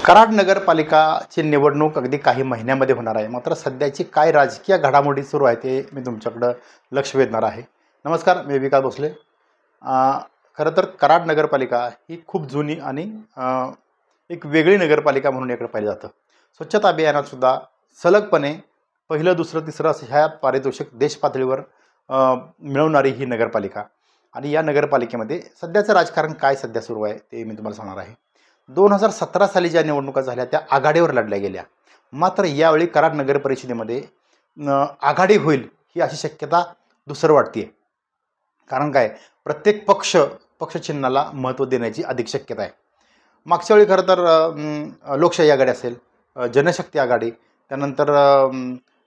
कराड नगरपालिकाची निवडणूक अगदी काही महिन्यामध्ये होणार आहे. मात्र सध्याची काय राजकीय घडामोडी सुरू आहे ते मी तुमच्याकडं लक्ष वेधणार आहे. नमस्कार, मी विकास भोसले. खरं तर कराड नगरपालिका ही खूप जुनी आणि एक वेगळी नगरपालिका म्हणून इकडे पाहिलं जातं. स्वच्छता अभियानातसुद्धा सलगपणे पहिलं, दुसरं, तिसरं असं ह्या पारितोषिक देश पातळीवर मिळवणारी ही नगरपालिका. आणि या नगरपालिकेमध्ये सध्याचं राजकारण काय सध्या सुरू आहे ते मी तुम्हाला सांगणार आहे. 2017 साली ज्या निवडणुका झाल्या त्या आघाडीवर लढल्या गेल्या. मात्र यावेळी कराड नगर परिषदेमध्ये आघाडी होईल ही अशी शक्यता दुसरं वाटते. कारण काय, प्रत्येक पक्षचिन्हाला महत्त्व देण्याची अधिक शक्यता आहे. मागच्या वेळी खरं तर लोकशाही आघाडी असेल, जनशक्ती आघाडी, त्यानंतर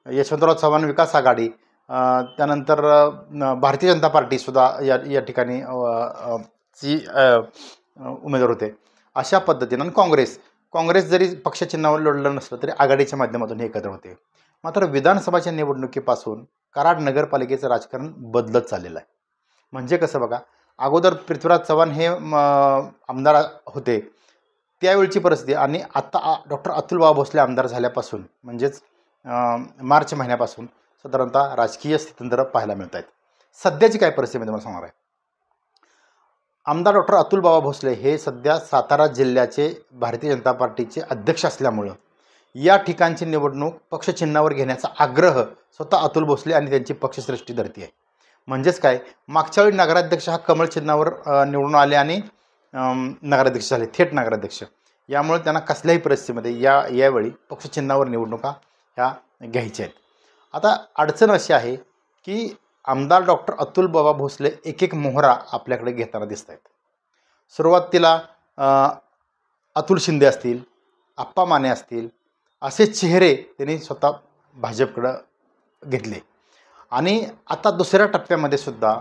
यशवंतराव चव्हाण विकास आघाडी, त्यानंतर भारतीय जनता पार्टीसुद्धा या ठिकाणी ची उमेदवार होते. अशा पद्धतीनं काँग्रेस जरी पक्षचिन्हावर लढलं नसलं तरी आघाडीच्या माध्यमातून हे एकत्र होते. मात्र विधानसभाच्या निवडणुकीपासून कराड नगरपालिकेचं राजकारण बदलत चाललेलं आहे. म्हणजे कसं बघा, अगोदर पृथ्वीराज चव्हाण हे आमदार होते त्यावेळची परिस्थिती आणि आत्ता डॉक्टर अतुलबाबा भोसले आमदार झाल्यापासून म्हणजेच मार्च महिन्यापासून साधारणतः राजकीय स्थित्यंतर पाहायला मिळत आहेत. सध्याची काय परिस्थिती मी तुम्हाला सांगणार आहे. आमदार डॉक्टर अतुलबाबा भोसले हे सध्या सातारा जिल्ह्याचे भारतीय जनता पार्टीचे अध्यक्ष असल्यामुळं या ठिकाणची निवडणूक पक्षचिन्हावर घेण्याचा आग्रह स्वतः अतुल भोसले आणि त्यांची पक्षश्रेष्ठी धरती आहे. म्हणजेच काय, मागच्या वेळी नगराध्यक्ष हा कमळ चिन्हावर निवडून आले आणि नगराध्यक्ष झाले, थेट नगराध्यक्ष. यामुळे त्यांना कसल्याही परिस्थितीमध्ये यावेळी पक्षचिन्हावर निवडणुका ह्या घ्यायच्या आहेत. आता अडचण अशी आहे की आमदार डॉक्टर अतुलबाबा भोसले एक मोहरा आपल्याकडे घेताना दिसत आहेत. सुरुवातीला अतुल शिंदे असतील, आप्पा माने असतील, असे चेहरे त्यांनी स्वतः भाजपकडं घेतले. आणि आता दुसऱ्या टप्प्यामध्ये सुद्धा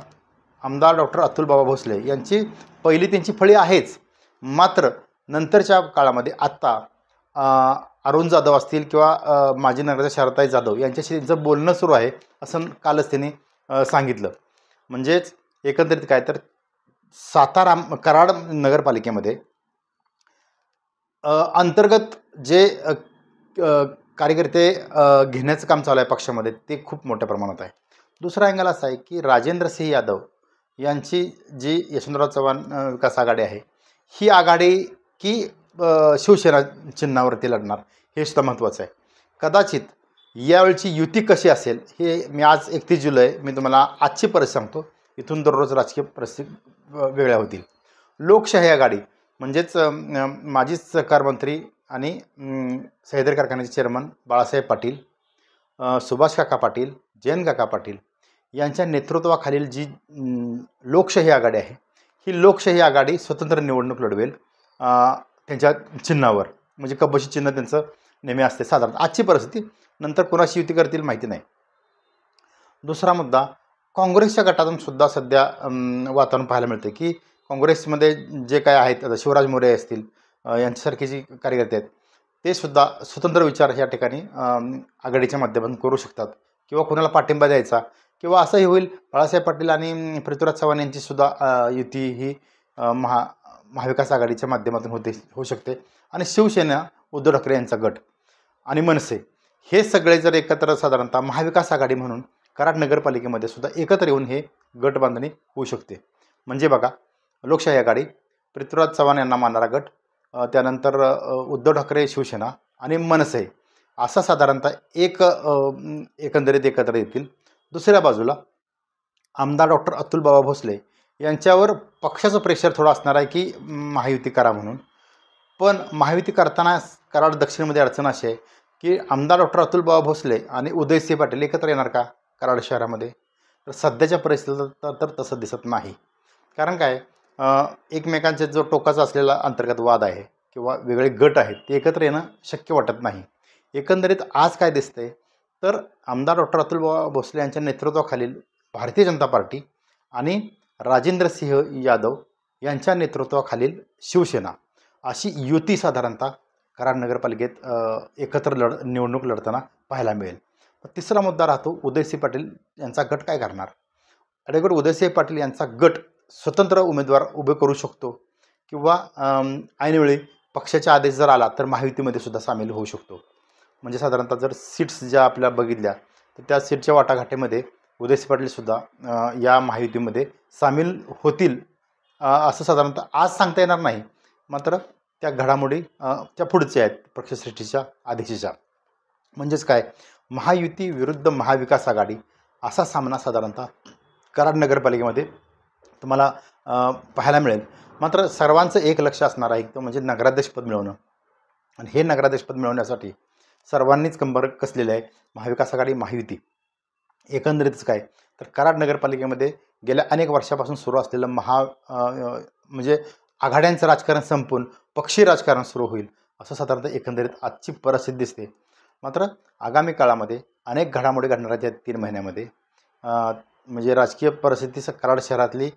आमदार डॉक्टर अतुलबाबा भोसले यांची पहिली त्यांची फळी आहेच. मात्र नंतरच्या काळामध्ये आत्ता अरुण जाधव असतील किंवा माजी नगराध्यक्ष शारदाताई जाधव यांच्याशी त्यांचं बोलणं सुरू आहे असं कालच त्यांनी सांगितलं. म्हणजेच एकंदरीत काय तर कराड नगरपालिकेमध्ये अंतर्गत जे कार्यकर्ते घेण्याचं काम चालू आहे पक्षामध्ये ते खूप मोठ्या प्रमाणात आहे. दुसरा अँगल असा आहे की राजेंद्रसिंह यादव यांची जी यशवंतराव चव्हाण विकास आघाडी आहे ही आघाडी की शिवसेना चिन्हावरती लढणार हे सुद्धा महत्त्वाचं आहे. कदाचित यावेळची युती कशी असेल हे मी आज 31 जुलै मी तुम्हाला आजची परिस्थिती सांगतो. इथून दररोज राजकीय परिस्थिती वेगळ्या होतील. लोकशाही आघाडी म्हणजेच माजी सहकार मंत्री आणि सह्याद्री कारखान्याचे चेअरमन बाळासाहेब पाटील, सुभाष काका पाटील, जयंत काका पाटील यांच्या नेतृत्वाखालील जी लोकशाही आघाडी आहे ही लोकशाही आघाडी स्वतंत्र निवडणूक लढवेल त्यांच्या चिन्हावर. म्हणजे कब्बशी चिन्ह त्यांचं नेहमी असते साधारण. आजची परिस्थिती, नंतर कोणाशी युती करतील माहिती नाही. दुसरा मुद्दा, काँग्रेसच्या गटातून सुद्धा सध्या वातावरण पाहायला मिळते की काँग्रेसमध्ये जे काय आहेत, आता शिवराज मोरे असतील यांच्यासारखे जी कार्यकर्ते आहेत ते सुद्धा स्वतंत्र विचार या ठिकाणी आघाडीच्या माध्यमातून करू शकतात किंवा कोणाला पाठिंबा द्यायचा किंवा असंही होईल बाळासाहेब पाटील आणि पृथ्वीराज चव्हाण यांचीसुद्धा युती ही महाविकास आघाडीच्या माध्यमातून होऊ शकते. आणि शिवसेना, उद्धव ठाकरे यांचा गट आणि मनसे हे सगळे जर एकत्र साधारणतः महाविकास आघाडी म्हणून कराड नगरपालिकेमध्ये सुद्धा एकत्र येऊन हे गट बांधणी होऊ शकते. म्हणजे बघा, लोकशाही आघाडी, पृथ्वीराज चव्हाण यांना मानणारा गट, त्यानंतर उद्धव ठाकरे शिवसेना आणि मनसे असा साधारणतः एकंदरीत एकत्र येतील. दुसऱ्या बाजूला आमदार डॉक्टर अतुलबाबा भोसले यांच्यावर पक्षाचं प्रेशर थोडं असणार आहे की महायुती करा म्हणून. पण महायुती करताना कराड दक्षिणमध्ये अडचण अशी आहे की आमदार डॉक्टर अतुलबाबा भोसले आणि उदयसिंह पाटील एकत्र येणार का कराड शहरामध्ये? तर सध्याच्या परिस्थितीत तर तसं दिसत नाही. कारण काय, एकमेकांचे जो टोकाचा असलेला अंतर्गत वाद आहे किंवा वेगळे गट आहेत ते एकत्र येणं शक्य वाटत नाही. एकंदरीत आज काय दिसतंय तर आमदार डॉक्टर अतुलबाबा भोसले यांच्या नेतृत्वाखालील भारतीय जनता पार्टी आणि राजेंद्रसिंह यादव यांच्या नेतृत्वाखालील शिवसेना अशी युती साधारणतः कराड नगरपालिकेत एकत्र निवडणूक लढताना पाहायला मिळेल. तिसरा मुद्दा राहतो उदयसिंह पाटील यांचा गट काय करणार. अडेगड उदयसिंह पाटील यांचा गट स्वतंत्र उमेदवार उभे करू शकतो किंवा ऐनवेळी पक्षाच्या आदेश जर आला तर महायुतीमध्ये सुद्धा सामील होऊ शकतो. म्हणजे साधारणतः जर सीट्स ज्या आपल्या बघितल्या तर त्या सीटच्या वाटाघाटीमध्ये उदयसिंह पाटीलसुद्धा या महायुतीमध्ये सामील होतील असं साधारणतः आज सांगता येणार नाही. मात्र त्या घडामोडी त्या पुढच्या आहेत पक्षश्रेष्ठीच्या आदेशाच्या. म्हणजेच काय, महायुती विरुद्ध महाविकास आघाडी असा सामना साधारणतः कराड नगरपालिकेमध्ये तुम्हाला पाहायला मिळेल. मात्र सर्वांचं एक लक्ष असणार आहे तो म्हणजे नगराध्यक्षपद मिळवणं. आणि हे नगराध्यक्षपद मिळवण्यासाठी सर्वांनीच कंबर कसलेलं आहे. महाविकास आघाडी महायुती एकंदरीतच काय तर कराड नगरपालिकेमध्ये गेल्या अनेक वर्षापासून सुरू असलेलं म्हणजे आघाड्यांचं राजकारण संपून पक्षी राजकारण सुरू होईल असं साधारणतः एकंदरीत आजची परिस्थिती दिसते. मात्र आगामी काळामध्ये अनेक घडामोडी घडणार आहेत या 3 महिन्यामध्ये. म्हणजे राजकीय परिस्थिती कराड शहरातली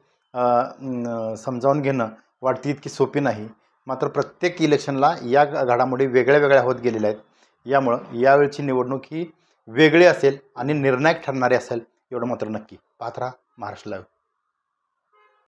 समजावून घेणं वाटती इतकी सोपी नाही. मात्र प्रत्येक इलेक्शनला या घडामोडी वेगळ्या वेगळ्या होत गेलेल्या आहेत. यामुळं यावेळची निवडणूक ही वेगळी असेल आणि निर्णायक ठरणारी असेल एवढं मात्र नक्की. पाहत राहा महाराष्ट्र लाईव्ह.